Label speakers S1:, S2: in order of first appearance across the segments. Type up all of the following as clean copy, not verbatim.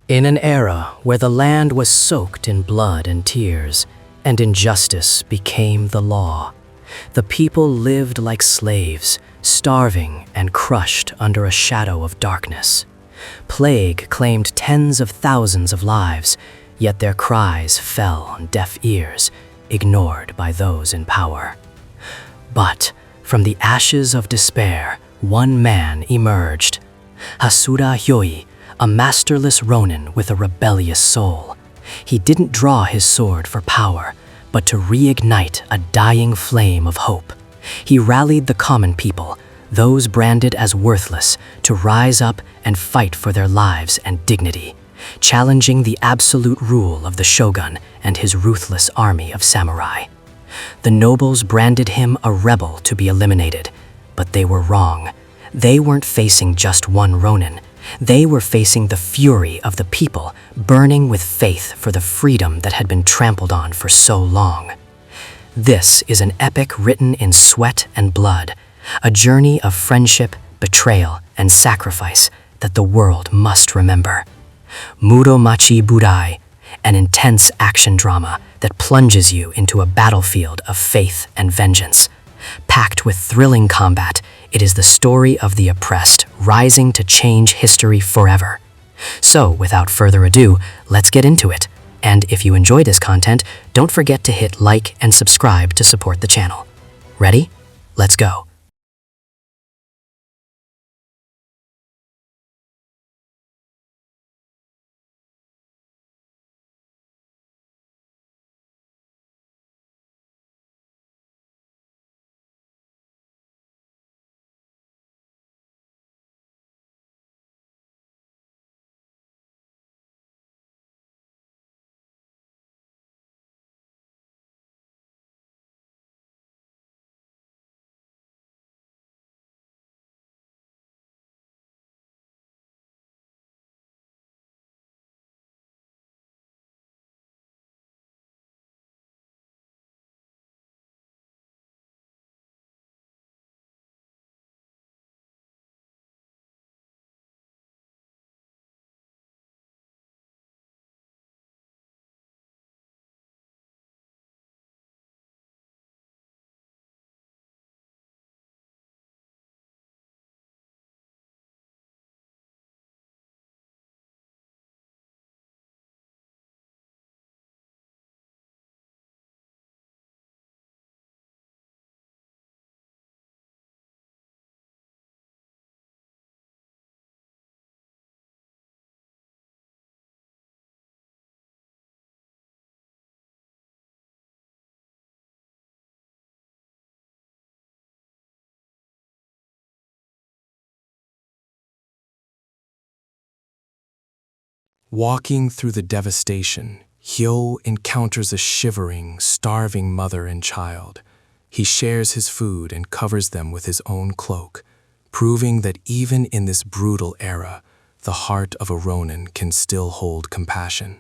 S1: In an era where the land was soaked in blood and tears, and injustice became the law, the people lived like slaves, starving and crushed under a shadow of darkness. Plague claimed tens of thousands of lives, yet their cries fell on deaf ears, ignored by those in power. But from the ashes of despair, one man emerged. Hasuda Hyoe, a masterless Ronin with a rebellious soul. He didn't draw his sword for power, but to reignite a dying flame of hope. He rallied the common people, those branded as worthless, to rise up and fight for their lives and dignity, challenging the absolute rule of the Shogun and his ruthless army of samurai. The nobles branded him a rebel to be eliminated, but they were wrong. They weren't facing just one Ronin. They were facing the fury of the people, burning with faith for the freedom that had been trampled on for so long. This is an epic written in sweat and blood, a journey of friendship, betrayal, and sacrifice that the world must remember. Muromachi Burai, an intense action drama that plunges you into a battlefield of faith and vengeance. Packed with thrilling combat, it is the story of the oppressed rising to change history forever. So, without further ado, let's get into it. And if you enjoy this content, don't forget to hit like and subscribe to support the channel. Ready? Let's go.
S2: Walking through the devastation, Hyo encounters a shivering, starving mother and child. He shares his food and covers them with his own cloak, proving that even in this brutal era, the heart of a Ronin can still hold compassion.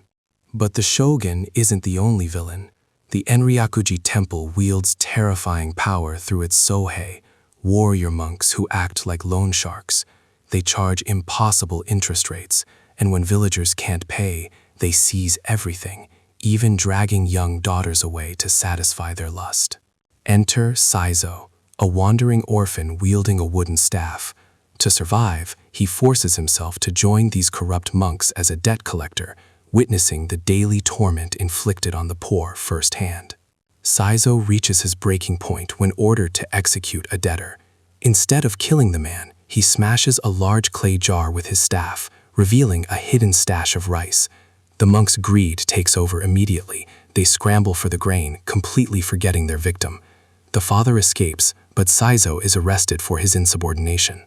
S2: But the Shogun isn't the only villain. The Enryakuji Temple wields terrifying power through its Sohei, warrior monks who act like loan sharks. They charge impossible interest rates, and when villagers can't pay, they seize everything, even dragging young daughters away to satisfy their lust. Enter Cizo, a wandering orphan wielding a wooden staff. To survive, he forces himself to join these corrupt monks as a debt collector, witnessing the daily torment inflicted on the poor firsthand. Cizo reaches his breaking point when ordered to execute a debtor. Instead of killing the man, he smashes a large clay jar with his staff, revealing a hidden stash of rice. The monks' greed takes over immediately. They scramble for the grain, completely forgetting their victim. The father escapes, but Cizo is arrested for his insubordination.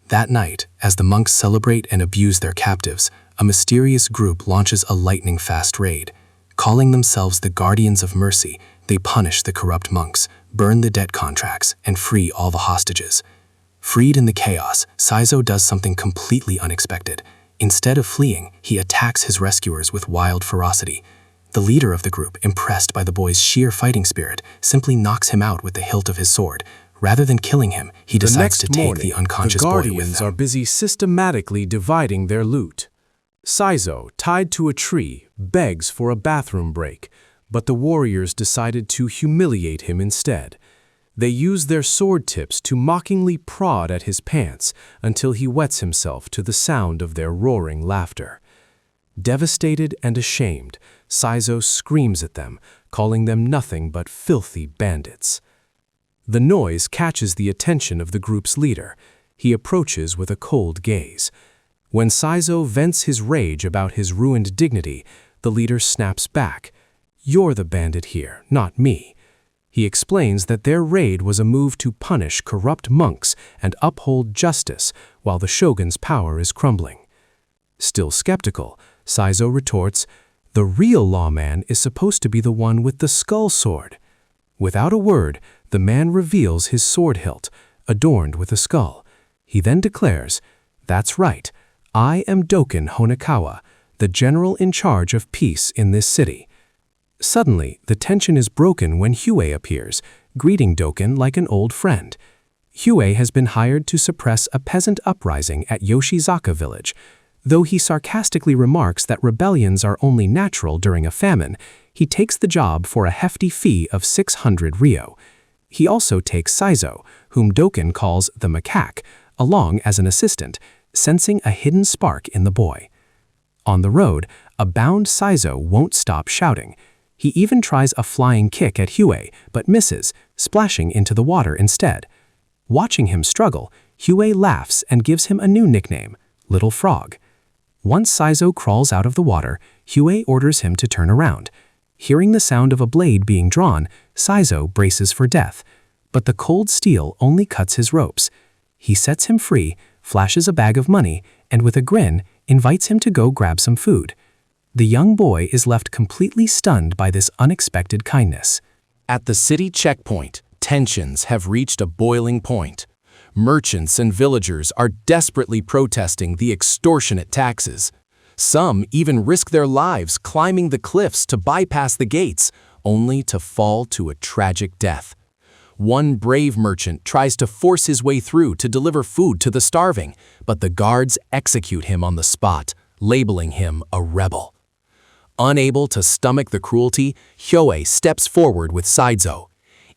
S2: That night, as the monks celebrate and abuse their captives, a mysterious group launches a lightning-fast raid. Calling themselves the Guardians of Mercy, they punish the corrupt monks, burn the debt contracts, and free all the hostages. Freed in the chaos, Cizo does something completely unexpected. Instead of fleeing, he attacks his rescuers with wild ferocity. The leader of the group, impressed by the boy's sheer fighting spirit, simply knocks him out with the hilt of his sword. Rather than killing him, he decides to take the unconscious boy with him.
S3: The Guardians are busy systematically dividing their loot.
S2: Cizo, tied to a tree, begs for a bathroom break, but the warriors decided to humiliate him instead. They use their sword tips to mockingly prod at his pants until he wets himself to the sound of their roaring laughter. Devastated and ashamed, Cizo screams at them, calling them nothing but filthy bandits. The noise catches the attention of the group's leader. He approaches with a cold gaze. When Cizo vents his rage about his ruined dignity, the leader snaps back. "You're the bandit here, not me." He explains that their raid was a move to punish corrupt monks and uphold justice while the shogun's power is crumbling. Still skeptical, Cizo retorts, "The real lawman is supposed to be the one with the skull sword." Without a word, the man reveals his sword hilt, adorned with a skull. He then declares, "That's right, I am Doken Honekawa, the general in charge of peace in this city." Suddenly, the tension is broken when Hyoe appears, greeting Doken like an old friend. Hyoe has been hired to suppress a peasant uprising at Yoshizaka village. Though he sarcastically remarks that rebellions are only natural during a famine, he takes the job for a hefty fee of 600 ryo. He also takes Cizo, whom Doken calls the macaque, along as an assistant, sensing a hidden spark in the boy. On the road, a bound Cizo won't stop shouting. He even tries a flying kick at Hyoe, but misses, splashing into the water instead. Watching him struggle, Hyoe laughs and gives him a new nickname, Little Frog. Once Cizo crawls out of the water, Hyoe orders him to turn around. Hearing the sound of a blade being drawn, Cizo braces for death, but the cold steel only cuts his ropes. He sets him free, flashes a bag of money, and with a grin, invites him to go grab some food. The young boy is left completely stunned by this unexpected kindness.
S3: At the city checkpoint, tensions have reached a boiling point. Merchants and villagers are desperately protesting the extortionate taxes. Some even risk their lives climbing the cliffs to bypass the gates, only to fall to a tragic death. One brave merchant tries to force his way through to deliver food to the starving, but the guards execute him on the spot, labeling him a rebel. Unable to stomach the cruelty, Hyoe steps forward with Cizo.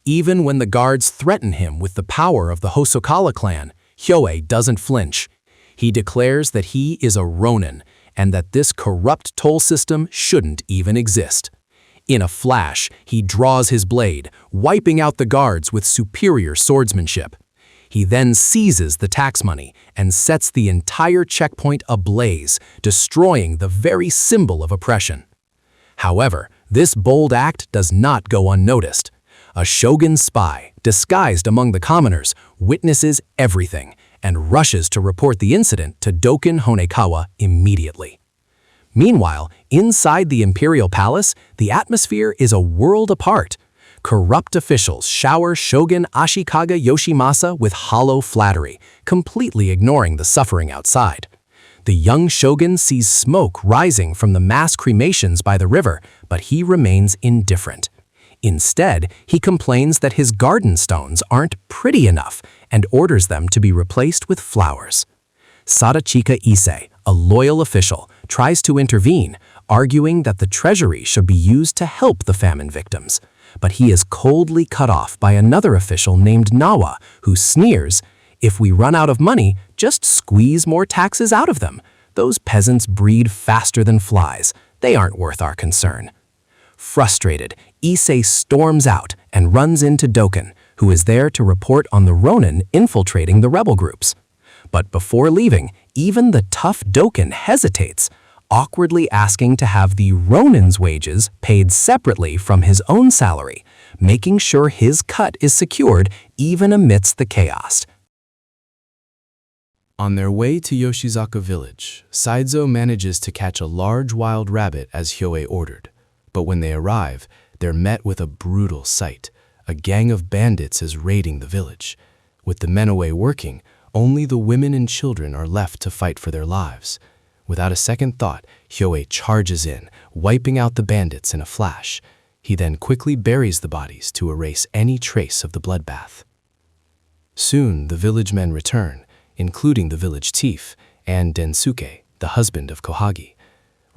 S3: Even when the guards threaten him with the power of the Hosokawa clan, Hyoe doesn't flinch. He declares that he is a Ronin, and that this corrupt toll system shouldn't even exist. In a flash, he draws his blade, wiping out the guards with superior swordsmanship. He then seizes the tax money and sets the entire checkpoint ablaze, destroying the very symbol of oppression. However, this bold act does not go unnoticed. A shogun spy, disguised among the commoners, witnesses everything and rushes to report the incident to Doken Honekawa immediately. Meanwhile, inside the imperial palace, the atmosphere is a world apart. Corrupt officials shower Shogun Ashikaga Yoshimasa with hollow flattery, completely ignoring the suffering outside. The young shogun sees smoke rising from the mass cremations by the river, but he remains indifferent. Instead, he complains that his garden stones aren't pretty enough and orders them to be replaced with flowers. Sadachika Ise, a loyal official, tries to intervene, arguing that the treasury should be used to help the famine victims. But he is coldly cut off by another official named Nawa, who sneers, "If we run out of money, just squeeze more taxes out of them. Those peasants breed faster than flies. They aren't worth our concern." Frustrated, Ise storms out and runs into Doken, who is there to report on the Ronin infiltrating the rebel groups. But before leaving, even the tough Doken hesitates, awkwardly asking to have the Ronin's wages paid separately from his own salary, making sure his cut is secured even amidst the chaos.
S2: On their way to Yoshizaka village, Cizo manages to catch a large wild rabbit as Hyoe ordered. But when they arrive, they're met with a brutal sight. A gang of bandits is raiding the village. With the men away working, only the women and children are left to fight for their lives. Without a second thought, Hyoe charges in, wiping out the bandits in a flash. He then quickly buries the bodies to erase any trace of the bloodbath. Soon, the village men return, including the village chief and Densuke, the husband of Kohagi.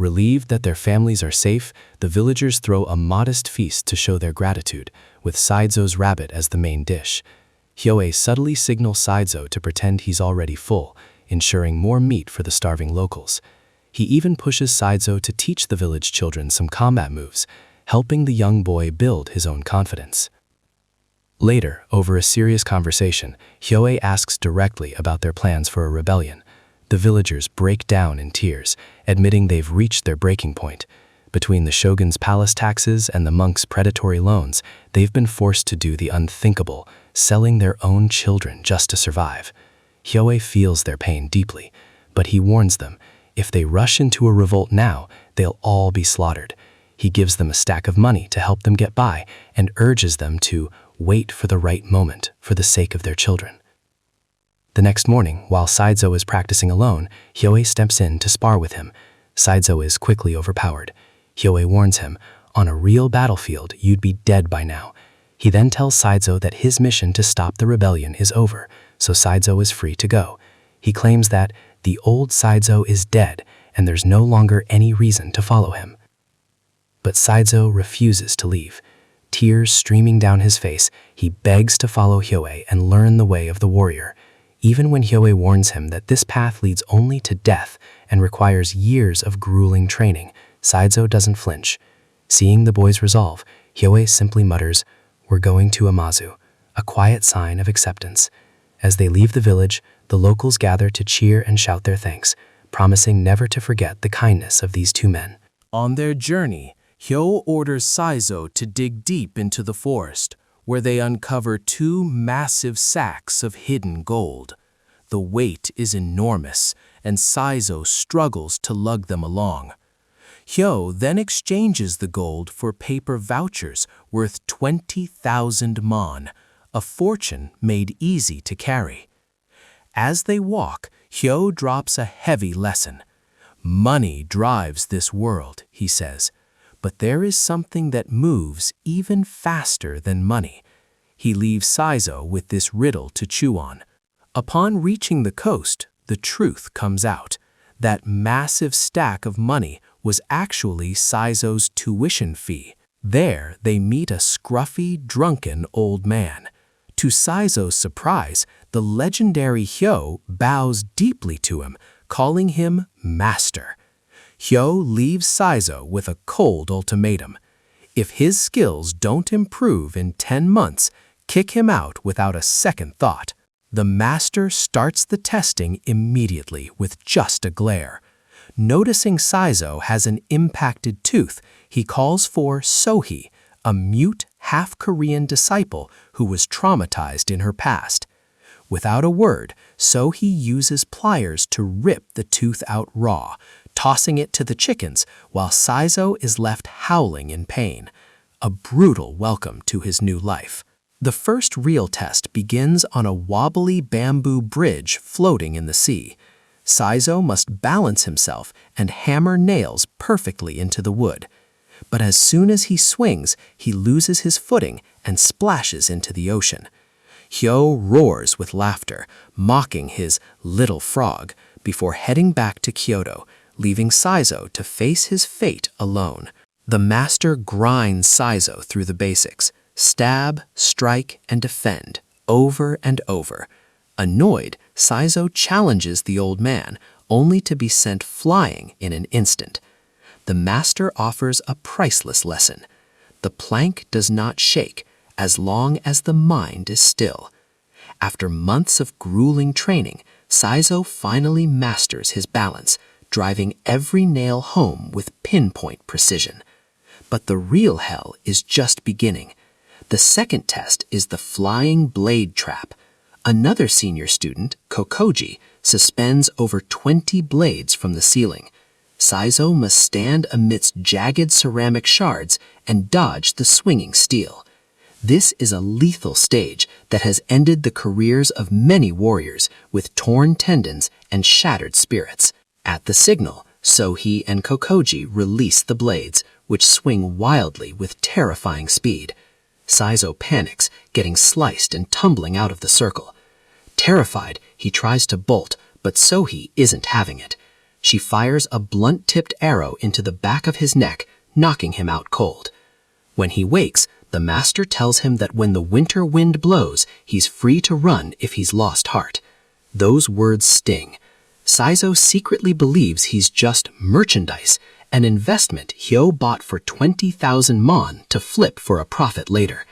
S2: Relieved that their families are safe, the villagers throw a modest feast to show their gratitude, with Cizo's rabbit as the main dish. Hyoe subtly signals Cizo to pretend he's already full, ensuring more meat for the starving locals. He even pushes Cizo to teach the village children some combat moves, helping the young boy build his own confidence. Later, over a serious conversation, Hyoe asks directly about their plans for a rebellion. The villagers break down in tears, admitting they've reached their breaking point. Between the shogun's palace taxes and the monks' predatory loans, they've been forced to do the unthinkable, selling their own children just to survive. Hyoe feels their pain deeply, but he warns them, if they rush into a revolt now, they'll all be slaughtered. He gives them a stack of money to help them get by and urges them to wait for the right moment for the sake of their children. The next morning, while Cizo is practicing alone, Hyoe steps in to spar with him. Cizo is quickly overpowered. Hyoe warns him, on a real battlefield, you'd be dead by now. He then tells Cizo that his mission to stop the rebellion is over, so Cizo is free to go. He claims that the old Cizo is dead and there's no longer any reason to follow him. But Cizo refuses to leave. Tears streaming down his face, he begs to follow Hyoe and learn the way of the warrior. Even when Hyoe warns him that this path leads only to death and requires years of grueling training, Cizo doesn't flinch. Seeing the boy's resolve, Hyoe simply mutters, "We're going to Amazu," a quiet sign of acceptance. As they leave the village, the locals gather to cheer and shout their thanks, promising never to forget the kindness of these two men.
S3: On their journey, Hyoe orders Cizo to dig deep into the forest, where they uncover two massive sacks of hidden gold. The weight is enormous, and Cizo struggles to lug them along. Hyoe then exchanges the gold for paper vouchers worth 20,000 mon, a fortune made easy to carry. As they walk, Hyoe drops a heavy lesson. Money drives this world, he says. But there is something that moves even faster than money. He leaves Cizo with this riddle to chew on. Upon reaching the coast, the truth comes out. That massive stack of money was actually Cizo's tuition fee. There, they meet a scruffy, drunken old man. To Cizo's surprise, the legendary Hyoe bows deeply to him, calling him master. Hyoe leaves Cizo with a cold ultimatum. If his skills don't improve in 10 months, kick him out without a second thought. The master starts the testing immediately with just a glare. Noticing Cizo has an impacted tooth, he calls for Sohee, a mute, half-Korean disciple who was traumatized in her past. Without a word, Sohee uses pliers to rip the tooth out raw, tossing it to the chickens while Cizo is left howling in pain. A brutal welcome to his new life. The first real test begins on a wobbly bamboo bridge floating in the sea. Cizo must balance himself and hammer nails perfectly into the wood. But as soon as he swings, he loses his footing and splashes into the ocean. Hyoe roars with laughter, mocking his little frog, before heading back to Kyoto, leaving Cizo to face his fate alone. The master grinds Cizo through the basics, stab, strike, and defend, over and over. Annoyed, Cizo challenges the old man, only to be sent flying in an instant. The master offers a priceless lesson. The plank does not shake as long as the mind is still. After months of grueling training, Cizo finally masters his balance, driving every nail home with pinpoint precision. But the real hell is just beginning. The second test is the flying blade trap. Another senior student, Kokoji, suspends over 20 blades from the ceiling. Cizo must stand amidst jagged ceramic shards and dodge the swinging steel. This is a lethal stage that has ended the careers of many warriors with torn tendons and shattered spirits. At the signal, Sohee and Kokoji release the blades, which swing wildly with terrifying speed. Cizo panics, getting sliced and tumbling out of the circle. Terrified, he tries to bolt, but Sohee isn't having it.
S1: She fires a blunt-tipped arrow into the back of his neck, knocking him out cold. When he wakes, the master tells him that when the winter wind blows, he's free to run if he's lost heart. Those words sting. Cizo secretly believes he's just merchandise, an investment Hyoe bought for 20,000 mon to flip for a profit later.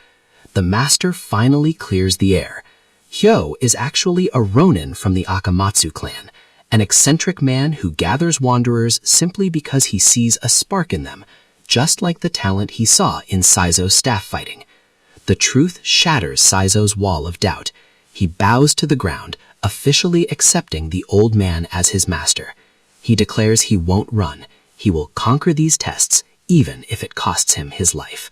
S1: The master finally clears the air. Hyoe is actually a Ronin from the Akamatsu clan, an eccentric man who gathers wanderers simply because he sees a spark in them, just like the talent he saw in Cizo's staff fighting. The truth shatters Cizo's wall of doubt. He bows to the ground, officially accepting the old man as his master. He declares he won't run. He will conquer these tests, even if it costs him his life.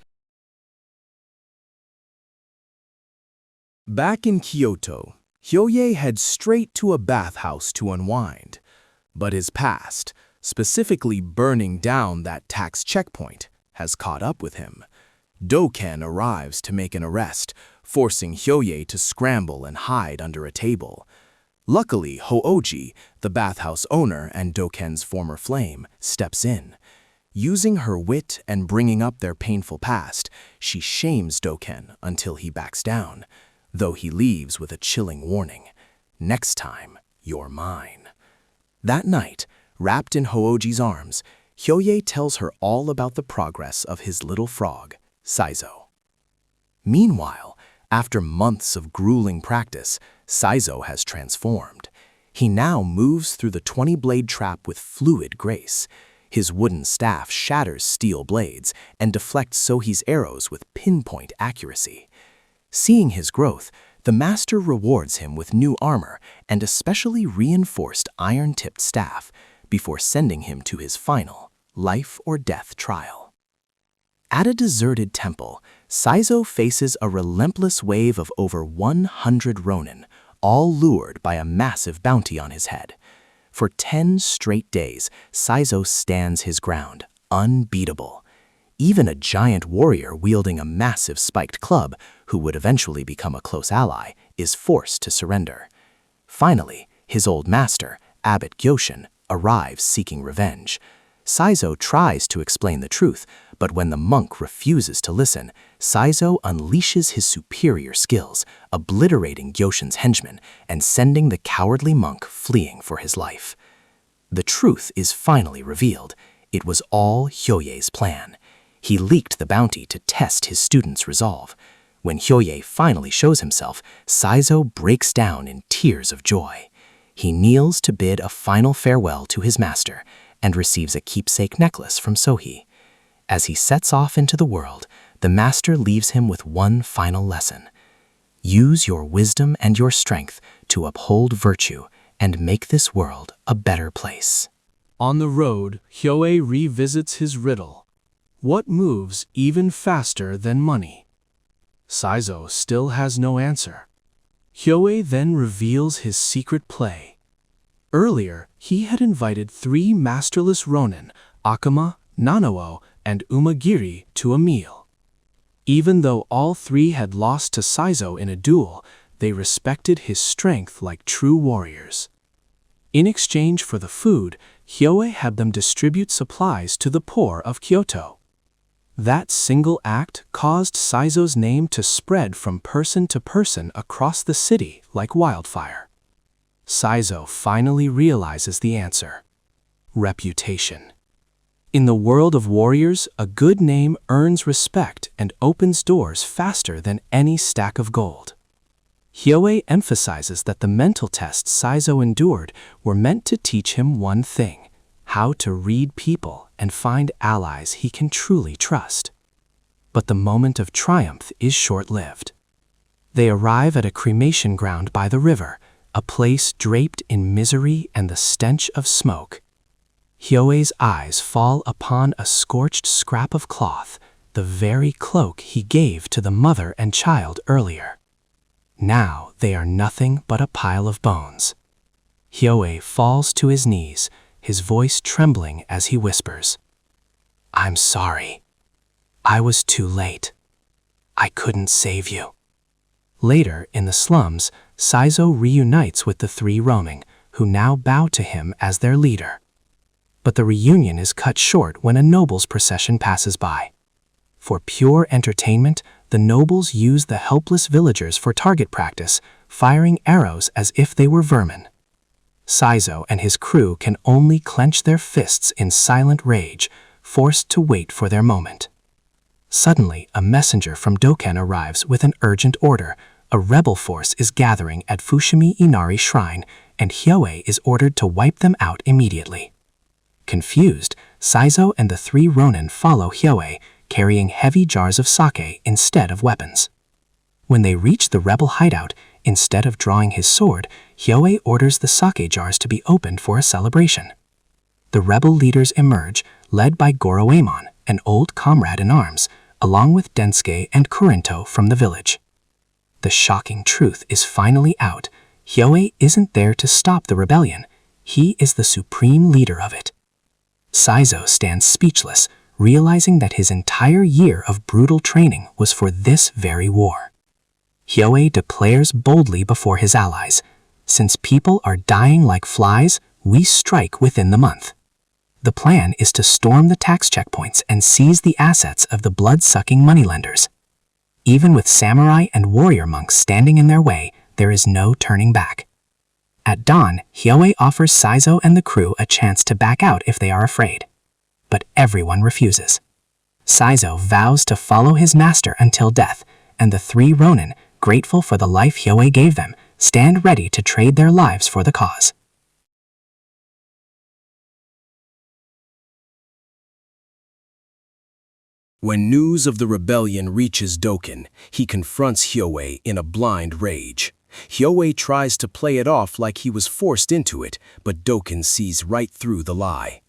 S3: Back in Kyoto, Hyoe heads straight to a bathhouse to unwind. But his past, specifically burning down that tax checkpoint, has caught up with him. Doken arrives to make an arrest, forcing Hyoe to scramble and hide under a table. Luckily, Hooji, the bathhouse owner and Doken's former flame, steps in. Using her wit and bringing up their painful past, she shames Doken until he backs down, though he leaves with a chilling warning: "Next time, you're mine." That night, wrapped in Hooji's arms, Hyoe tells her all about the progress of his little frog, Cizo. Meanwhile, after months of grueling practice, Cizo has transformed. He now moves through the 20-blade trap with fluid grace. His wooden staff shatters steel blades and deflects Sohi's arrows with pinpoint accuracy. Seeing his growth, the master rewards him with new armor and a specially reinforced iron-tipped staff before sending him to his final life-or-death trial. At a deserted temple, Cizo faces a relentless wave of over 100 Ronin, all lured by a massive bounty on his head. For 10 straight days, Cizo stands his ground, unbeatable. Even a giant warrior wielding a massive spiked club, who would eventually become a close ally, is forced to surrender. Finally, his old master, Abbot Gyoshin, arrives seeking revenge. Cizo tries to explain the truth, but when the monk refuses to listen, Cizo unleashes his superior skills, obliterating Gyoshin's henchmen and sending the cowardly monk fleeing for his life. The truth is finally revealed. It was all Hyoe's plan. He leaked the bounty to test his students' resolve. When Hyoe finally shows himself, Cizo breaks down in tears of joy. He kneels to bid a final farewell to his master and receives a keepsake necklace from Sohi. As he sets off into the world, the master leaves him with one final lesson: use your wisdom and your strength to uphold virtue and make this world a better place.
S4: On the road, Hyoe revisits his riddle. What moves even faster than money? Cizo still has no answer. Hyoe then reveals his secret play. Earlier, he had invited 3 masterless Ronin, Akuma, Nanao, and Umagiri, to a meal. Even though all 3 had lost to Cizo in a duel, they respected his strength like true warriors. In exchange for the food, Hyoe had them distribute supplies to the poor of Kyoto. That single act caused Cizo's name to spread from person to person across the city like wildfire. Cizo finally realizes the answer: reputation. In the world of warriors, a good name earns respect and opens doors faster than any stack of gold. Hyoe emphasizes that the mental tests Cizo endured were meant to teach him one thing: how to read people and find allies he can truly trust. But the moment of triumph is short-lived. They arrive at a cremation ground by the river, a place draped in misery and the stench of smoke. Hyoe's eyes fall upon a scorched scrap of cloth, the very cloak he gave to the mother and child earlier. Now they are nothing but a pile of bones. Hyoe falls to his knees, his voice trembling as he whispers, "I'm sorry. I was too late. I couldn't save you." Later, in the slums, Cizo reunites with the 3 roaming, who now bow to him as their leader.
S2: but the reunion is cut short when a noble's procession passes by. For pure entertainment, the nobles use the helpless villagers for target practice, firing arrows as if they were vermin. Cizo and his crew can only clench their fists in silent rage, forced to wait for their moment. Suddenly, a messenger from Doken arrives with an urgent order. A rebel force is gathering at Fushimi Inari Shrine, and Hyoe is ordered to wipe them out immediately. Confused, Cizo and the 3 Ronin follow Hyoe, carrying heavy jars of sake instead of weapons. When they reach the rebel hideout, instead of drawing his sword, Hyoe orders the sake jars to be opened for a celebration. The rebel leaders emerge, led by Goroemon, an old comrade in arms, along with Densuke and Kurinto from the village. The shocking truth is finally out. Hyoe isn't there to stop the rebellion. He is the supreme leader of it. Cizo stands speechless, realizing that his entire year of brutal training was for this very war. Hyoe declares boldly before his allies, "Since people are dying like flies, we strike within the month." The plan is to storm the tax checkpoints and seize the assets of the blood-sucking moneylenders. Even with samurai and warrior monks standing in their way, there is no turning back. At dawn, Hyoe offers Cizo and the crew a chance to back out if they are afraid. But everyone refuses. Cizo vows to follow his master until death, and the 3 Ronin, grateful for the life Hyoe gave them, stand ready to trade their lives for the cause.
S3: When news of the rebellion reaches Doken, he confronts Hyoe in a blind rage. Hyoe tries to play it off like he was forced into it, but Doken sees right through the lie.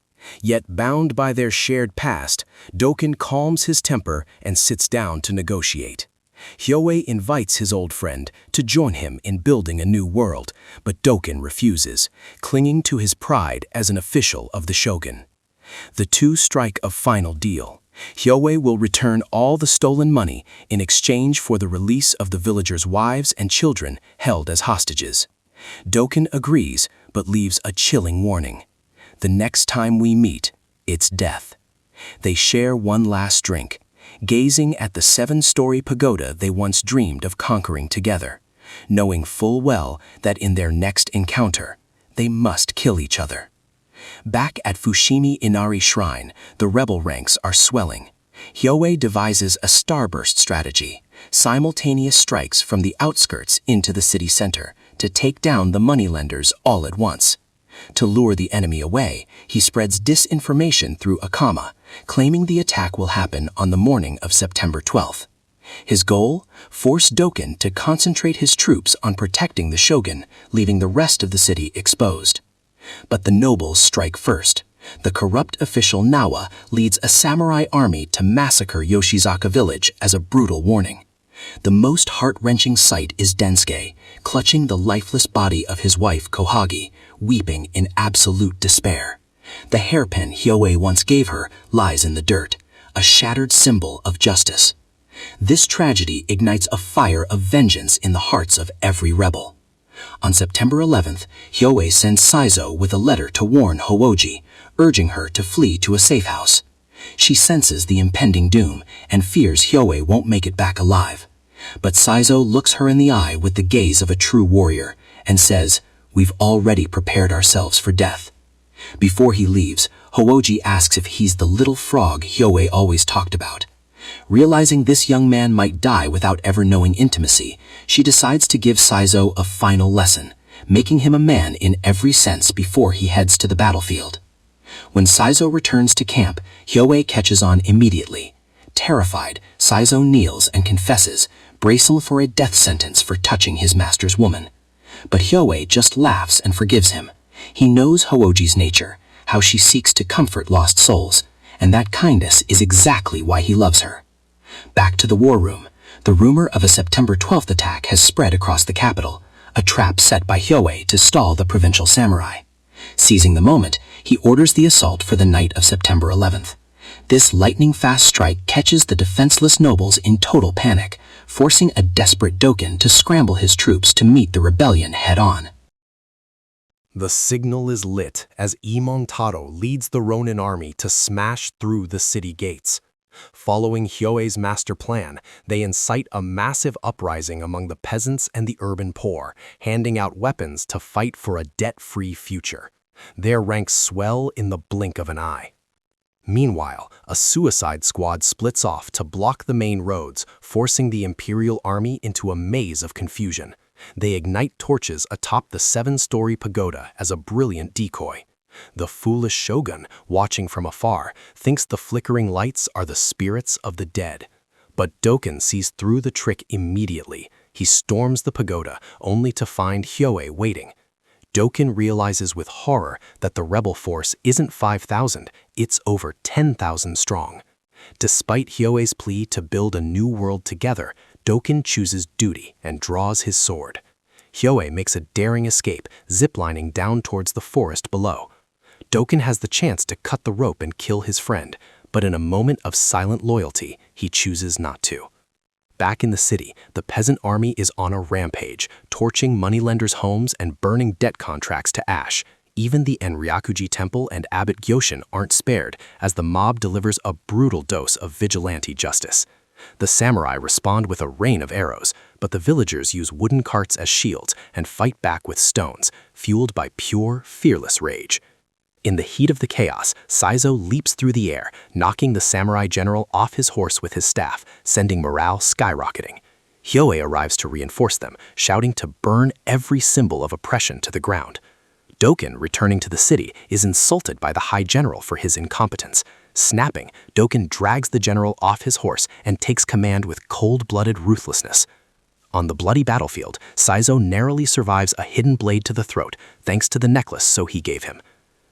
S3: Yet bound by their shared past, Doken calms his temper and sits down to negotiate. Hyoe invites his old friend to join him in building a new world, but Doken refuses, clinging to his pride as an official of the Shogun. The two strike a final deal. Hyoe will return all the stolen money in exchange for the release of the villagers' wives and children held as hostages. Doken agrees, but leaves a chilling warning. The next time we meet, it's death. They share one last drink, gazing at the 7-story pagoda they once dreamed of conquering together, knowing full well that in their next encounter, they must kill each other. Back at Fushimi Inari Shrine, the rebel ranks are swelling. Hyoe devises a starburst strategy, simultaneous strikes from the outskirts into the city center to take down the moneylenders all at once. To lure the enemy away, he spreads disinformation through Akama, claiming the attack will happen on the morning of September 12th. His goal? Force Doken to concentrate his troops on protecting the shogun, leaving the rest of the city exposed. But the nobles strike first. The corrupt official Nawa leads a samurai army to massacre Yoshizaka village as a brutal warning. The most heart-wrenching sight is Densuke, clutching the lifeless body of his wife Kohagi, weeping in absolute despair. The hairpin Hyoe once gave her lies in the dirt, a shattered symbol of justice. This tragedy ignites a fire of vengeance in the hearts of every rebel. On September 11th, Hyoe sends Cizo with a letter to warn Houoji, urging her to flee to a safe house. She senses the impending doom and fears Hyoe won't make it back alive. But Cizo looks her in the eye with the gaze of a true warrior and says, "We've already prepared ourselves for death." Before he leaves, Houoji asks if he's the little frog Hyoe always talked about. Realizing this young man might die without ever knowing intimacy, she decides to give Cizo a final lesson, making him a man in every sense before he heads to the battlefield. When Cizo returns to camp, Hyoe catches on immediately. Terrified, Cizo kneels and confesses, bracing for a death sentence for touching his master's woman. But Hyoe just laughs and forgives him. He knows Houoji's nature, how she seeks to comfort lost souls, and that kindness is exactly why he loves her. Back to the war room, the rumor of a September 12th attack has spread across the capital, a trap set by Hyoe to stall the provincial samurai. Seizing the moment, he orders the assault for the night of September 11th. This lightning-fast strike catches the defenseless nobles in total panic, forcing a desperate Doken to scramble his troops to meet the rebellion head-on. The signal is lit as Imon Taro leads the Ronin army to smash through the city gates. Following Hyoe's master plan, they incite a massive uprising among the peasants and the urban poor, handing out weapons to fight for a debt-free future. Their ranks swell in the blink of an eye. Meanwhile, a suicide squad splits off to block the main roads, forcing the Imperial Army into a maze of confusion. They ignite torches atop the 7-story pagoda as a brilliant decoy. The foolish Shogun, watching from afar, thinks the flickering lights are the spirits of the dead. But Doken sees through the trick immediately. He storms the pagoda, only to find Hyoe waiting. Doken realizes with horror that the rebel force isn't 5,000, it's over 10,000 strong. Despite Hyoe's plea to build a new world together, Doken chooses duty and draws his sword. Hyoe makes a daring escape, ziplining down towards the forest below. Doken has the chance to cut the rope and kill his friend, but in a moment of silent loyalty, he chooses not to. Back in the city, the peasant army is on a rampage, torching moneylenders' homes and burning debt contracts to ash. Even the Enryakuji Temple and Abbot Gyoshin aren't spared, as the mob delivers a brutal dose of vigilante justice. The samurai respond with a rain of arrows, but the villagers use wooden carts as shields and fight back with stones, fueled by pure, fearless rage. In the heat of the chaos, Cizo leaps through the air, knocking the samurai general off his horse with his staff, sending morale skyrocketing. Hyoe arrives to reinforce them, shouting to burn every symbol of oppression to the ground. Doken, returning to the city, is insulted by the High General for his incompetence. Snapping, Doken drags the general off his horse and takes command with cold-blooded ruthlessness. On the bloody battlefield, Cizo narrowly survives a hidden blade to the throat, thanks to the necklace Sohi gave him.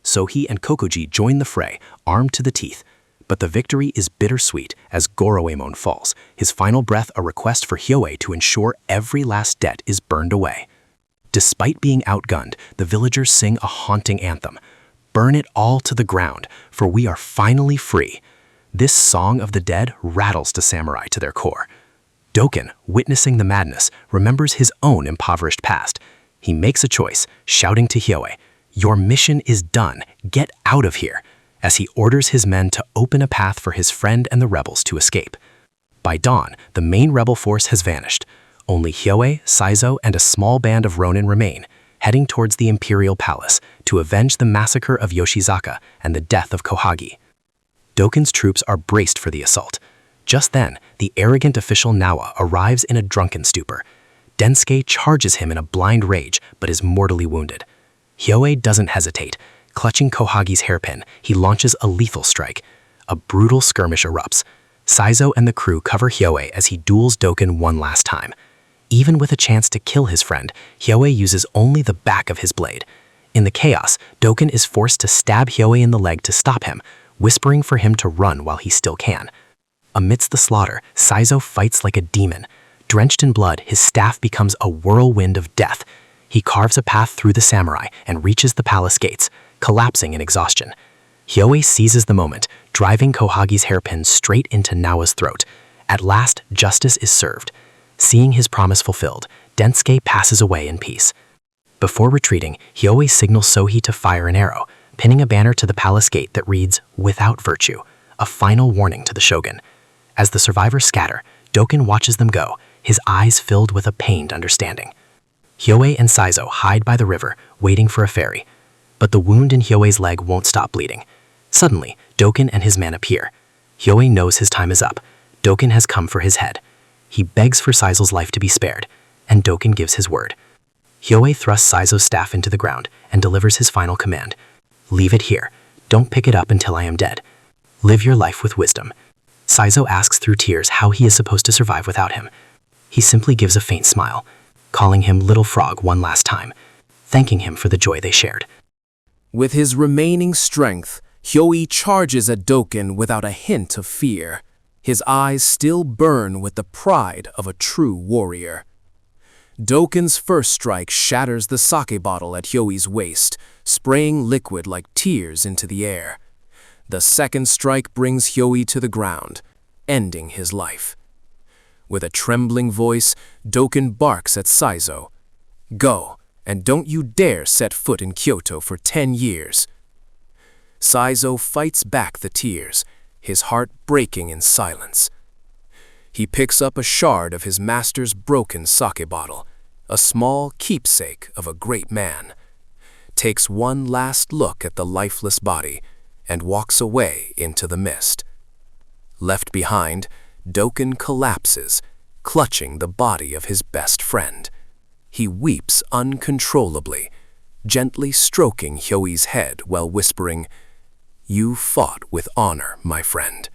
S3: Sohi and Kokoji join the fray, armed to the teeth. But the victory is bittersweet as Goroemon falls, his final breath a request for Hyoe to ensure every last debt is burned away. Despite being outgunned, the villagers sing a haunting anthem. Burn it all to the ground, for we are finally free. This song of the dead rattles the samurai to their core. Doken, witnessing the madness, remembers his own impoverished past. He makes a choice, shouting to Hyoe, "Your mission is done, get out of here," as he orders his men to open a path for his friend and the rebels to escape. By dawn, the main rebel force has vanished. Only Hyoe, Cizo, and a small band of Ronin remain, heading towards the Imperial Palace to avenge the massacre of Yoshizaka and the death of Kohagi. Doken's troops are braced for the assault. Just then, the arrogant official Nawa arrives in a drunken stupor. Densuke charges him in a blind rage, but is mortally wounded. Hyoe doesn't hesitate. Clutching Kohagi's hairpin, he launches a lethal strike. A brutal skirmish erupts. Cizo and the crew cover Hyoe as he duels Doken one last time. Even with a chance to kill his friend, Hyoe uses only the back of his blade. In the chaos, Doken is forced to stab Hyoe in the leg to stop him, whispering for him to run while he still can. Amidst the slaughter, Cizo fights like a demon. Drenched in blood, his staff becomes a whirlwind of death. He carves a path through the samurai and reaches the palace gates, collapsing in exhaustion. Hyoe seizes the moment, driving Kohagi's hairpin straight into Nawa's throat. At last, justice is served. Seeing his promise fulfilled, Densuke passes away in peace. Before retreating, Hyoe signals Sohi to fire an arrow, pinning a banner to the palace gate that reads, "Without virtue," a final warning to the Shogun. As the survivors scatter, Doken watches them go, his eyes filled with a pained understanding. Hyoe and Cizo hide by the river, waiting for a ferry. But the wound in Hyoe's leg won't stop bleeding. Suddenly, Doken and his men appear. Hyoe knows his time is up. Doken has come for his head. He begs for Cizo's life to be spared, and Doken gives his word. Hyoe thrusts Cizo's staff into the ground and delivers his final command. "Leave it here. Don't pick it up until I am dead. Live your life with wisdom." Cizo asks through tears how he is supposed to survive without him. He simply gives a faint smile, calling him Little Frog one last time, thanking him for the joy they shared.
S5: With his remaining strength, Hyoe charges at Doken without a hint of fear. His eyes still burn with the pride of a true warrior. Doken's first strike shatters the sake bottle at Hyoe's waist, spraying liquid like tears into the air. The second strike brings Hyoe to the ground, ending his life. With a trembling voice, Doken barks at Cizo. "Go, and don't you dare set foot in Kyoto for 10 years. Cizo fights back the tears, his heart breaking in silence. He picks up a shard of his master's broken sake bottle, a small keepsake of a great man, takes one last look at the lifeless body, and walks away into the mist. Left behind, Doken collapses, clutching the body of his best friend. He weeps uncontrollably, gently stroking Hyoe's head while whispering, "You fought with honor, my friend."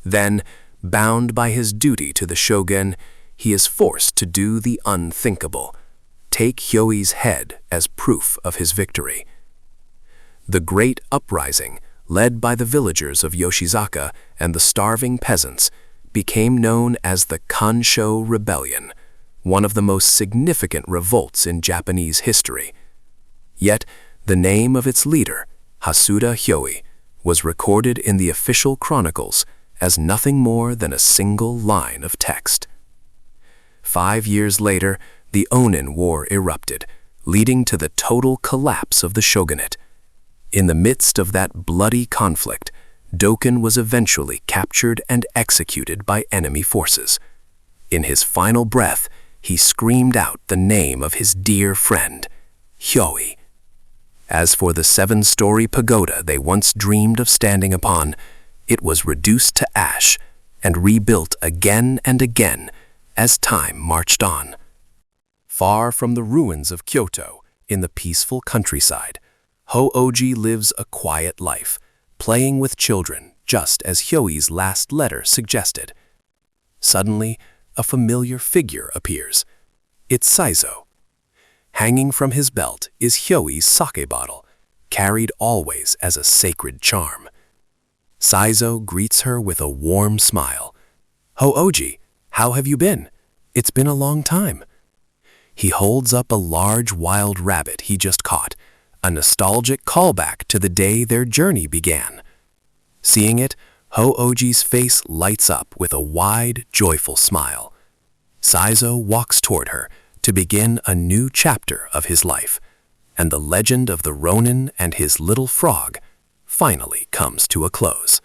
S5: Then, bound by his duty to the Shogun, he is forced to do the unthinkable, take Hyoe's head as proof of his victory. The Great Uprising, led by the villagers of Yoshizaka and the starving peasants, became known as the Kansho Rebellion, one of the most significant revolts in Japanese history. Yet, the name of its leader, Hasuda Hyoe, was recorded in the official chronicles as nothing more than a single line of text. 5 years later, the Ronin War erupted, leading to the total collapse of the shogunate. In the midst of that bloody conflict, Doken was eventually captured and executed by enemy forces. In his final breath, he screamed out the name of his dear friend, Hyoe. As for the 7-story pagoda they once dreamed of standing upon, it was reduced to ash and rebuilt again and again as time marched on. Far from the ruins of Kyoto, in the peaceful countryside, Hooji lives a quiet life, playing with children just as Hyoe's last letter suggested. Suddenly, a familiar figure appears. It's Cizo. Hanging from his belt is Hyoe's sake bottle, carried always as a sacred charm. Cizo greets her with a warm smile. "Hooji, how have you been? It's been a long time." He holds up a large wild rabbit he just caught, a nostalgic callback to the day their journey began. Seeing it, Hooji's face lights up with a wide, joyful smile. Cizo walks toward her to begin a new chapter of his life, and the legend of the Ronin and his little frog finally comes to a close.